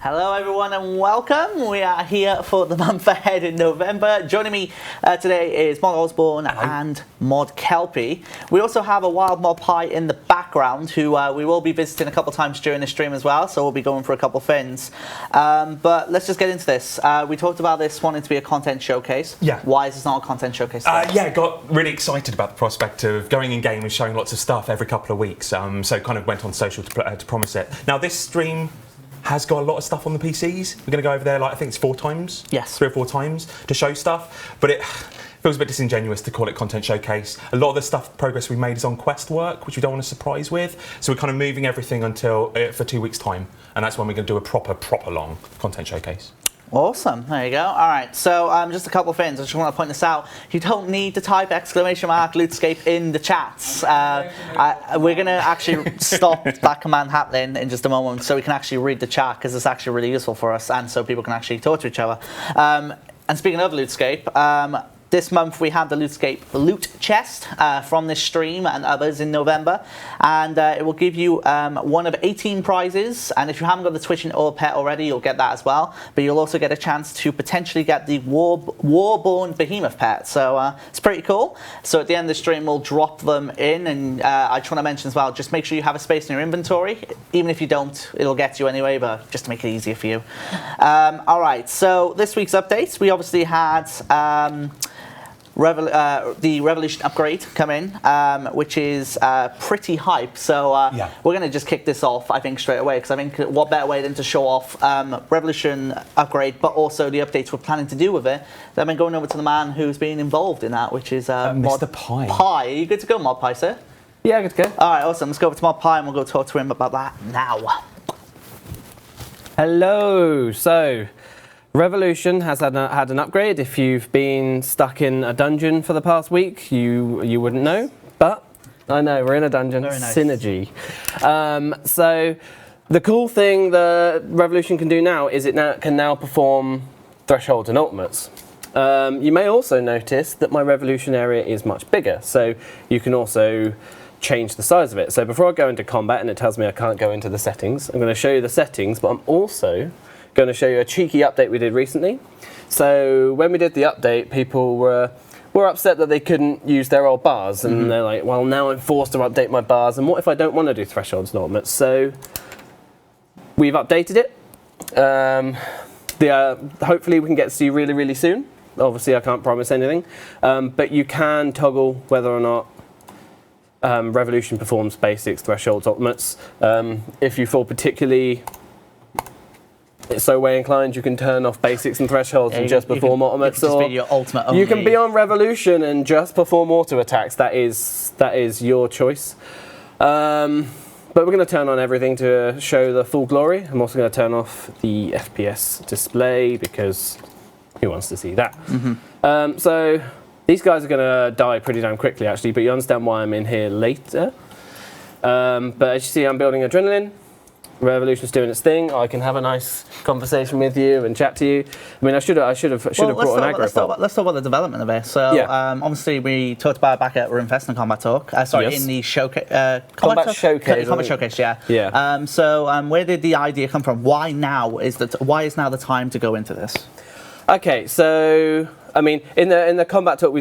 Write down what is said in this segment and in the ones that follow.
Hello everyone and welcome. We are here for the month ahead in November. Joining me today is Mod Osborne and Mod Kelpie. We also have a wild Mod Pie in the background who we will be visiting a couple times during the stream as well, so we'll be going for a couple things. But let's just get into this. We talked about this wanting to be a content showcase. Yeah. Why is this not a content showcase today? Yeah, got really excited about the prospect of going in game and showing lots of stuff every couple of weeks. So kind of went on social to promise it. Now this stream has got a lot of stuff on the PCs. We're going to go over there, like I think it's 4 times. Yes. 3 or 4 times to show stuff. But it feels a bit disingenuous to call it content showcase. A lot of the progress we made is on quest work, which we don't want to surprise with. So we're kind of moving everything until for 2 weeks' time, and that's when we're going to do a proper long content showcase. Awesome, there you go. All right, so just a couple of things. I just want to point this out. You don't need to type !RuneScape in the chats. We're going to actually stop that command happening in just a moment so we can actually read the chat, because it's actually really useful for us and so people can actually talk to each other. And speaking of RuneScape, this month we had the RuneScape loot chest from this stream and others in November, and it will give you one of 18 prizes, and if you haven't got the Twitching Ore pet already, you'll get that as well, but you'll also get a chance to potentially get the Warborn Behemoth pet, so it's pretty cool. So at the end of the stream we'll drop them in, and I just want to mention as well, just make sure you have a space in your inventory. Even if you don't, it'll get you anyway, but just to make it easier for you. Alright, so this week's updates, we obviously had the Revolution upgrade come in, which is pretty hype. So we're going to just kick this off, I think, straight away, because I think what better way than to show off Revolution upgrade, but also the updates we're planning to do with it. Then I'm going over to the man who's been involved in that, which is Mr. Pie. Pie. Are you good to go, Mod Pie, sir? Yeah, good to go. All right, awesome. Let's go over to Mod Pie and we'll go talk to him about that now. Hello. So, Revolution has had an upgrade. If you've been stuck in a dungeon for the past week, you wouldn't know, but I know, we're in a dungeon. Very nice. Synergy. So the cool thing the Revolution can do now is it can now perform thresholds and ultimates. You may also notice that my Revolution area is much bigger, so you can also change the size of it. So before I go into combat and it tells me I can't go into the settings, I'm going to show you the settings, but I'm also going to show you a cheeky update we did recently. So when we did the update, people were upset that they couldn't use their old bars, and they're like, well, now I'm forced to update my bars, and what if I don't want to do thresholds and ultimates? So we've updated it. Hopefully we can get to you really, really soon. Obviously I can't promise anything, but you can toggle whether or not Revolution performs basics, thresholds, ultimates. If you feel particularly so way inclined, you can turn off basics and thresholds and just perform ultimates. You can just be your ultimate only. You can be on Revolution and just perform auto attacks. That is your choice. But we're going to turn on everything to show the full glory. I'm also going to turn off the FPS display because who wants to see that? So these guys are going to die pretty damn quickly actually, but you understand why I'm in here later. But as you see, I'm building adrenaline. Revolution's doing its thing. I can have a nice conversation with you and chat to you. I mean, I should have brought an aggro pot. Let's talk about the development of it. So, obviously, we talked about it back at RuneFest and Combat Talk. In the showcase. Combat Showcase. Combat Showcase, yeah. Yeah. So, where did the idea come from? Why is now the time to go into this? Okay, so I mean, in the Combat Talk,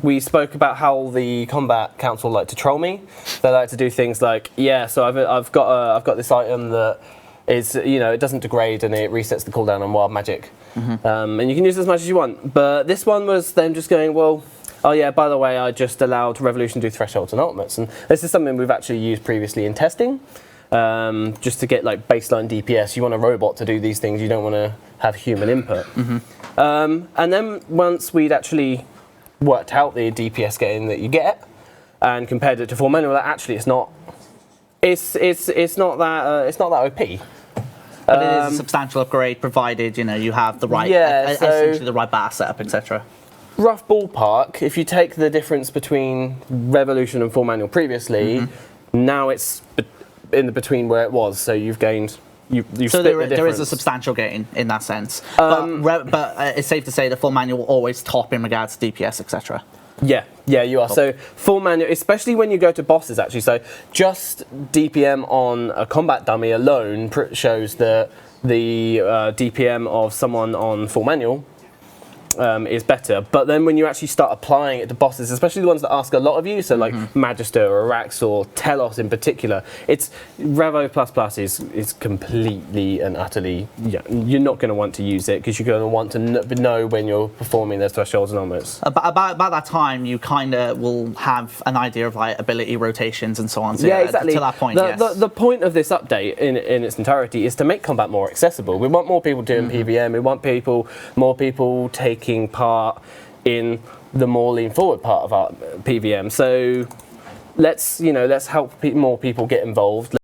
we spoke about how the Combat Council like to troll me. They like to do things like, so I've got this item that is, it doesn't degrade and it resets the cooldown on wild magic, and you can use it as much as you want. But this one was them just going, well, oh yeah, by the way, I just allowed Revolution to do thresholds and ultimates, and this is something we've actually used previously in testing, just to get like baseline DPS. You want a robot to do these things. You don't want to have human input. And then once we'd actually worked out the DPS gain that you get and compared it to full manual, actually it's not that OP. But it is a substantial upgrade, provided you have the right essentially the right bar setup, etc. Rough ballpark. If you take the difference between Revolution and full manual previously, now it's in the between where it was. So you've gained. So there is a substantial gain in that sense, but it's safe to say the full manual will always top in regards to DPS, etc. Yeah, you are. Top. So full manual, especially when you go to bosses, actually. So just DPM on a combat dummy alone shows that the DPM of someone on full manual is better. But then when you actually start applying it to bosses, especially the ones that ask a lot of you, so like Magister or Arax or Telos in particular, it's Revo++ is completely and utterly, you're not going to want to use it because you're going to want to know when you're performing those thresholds and onwards. About that time, you kind of will have an idea of like ability rotations and so on. So exactly. To that point, the point of this update in its entirety is to make combat more accessible. We want more people doing PVM. We want more people taking part in the more lean forward part of our PVM. So let's help more people get involved.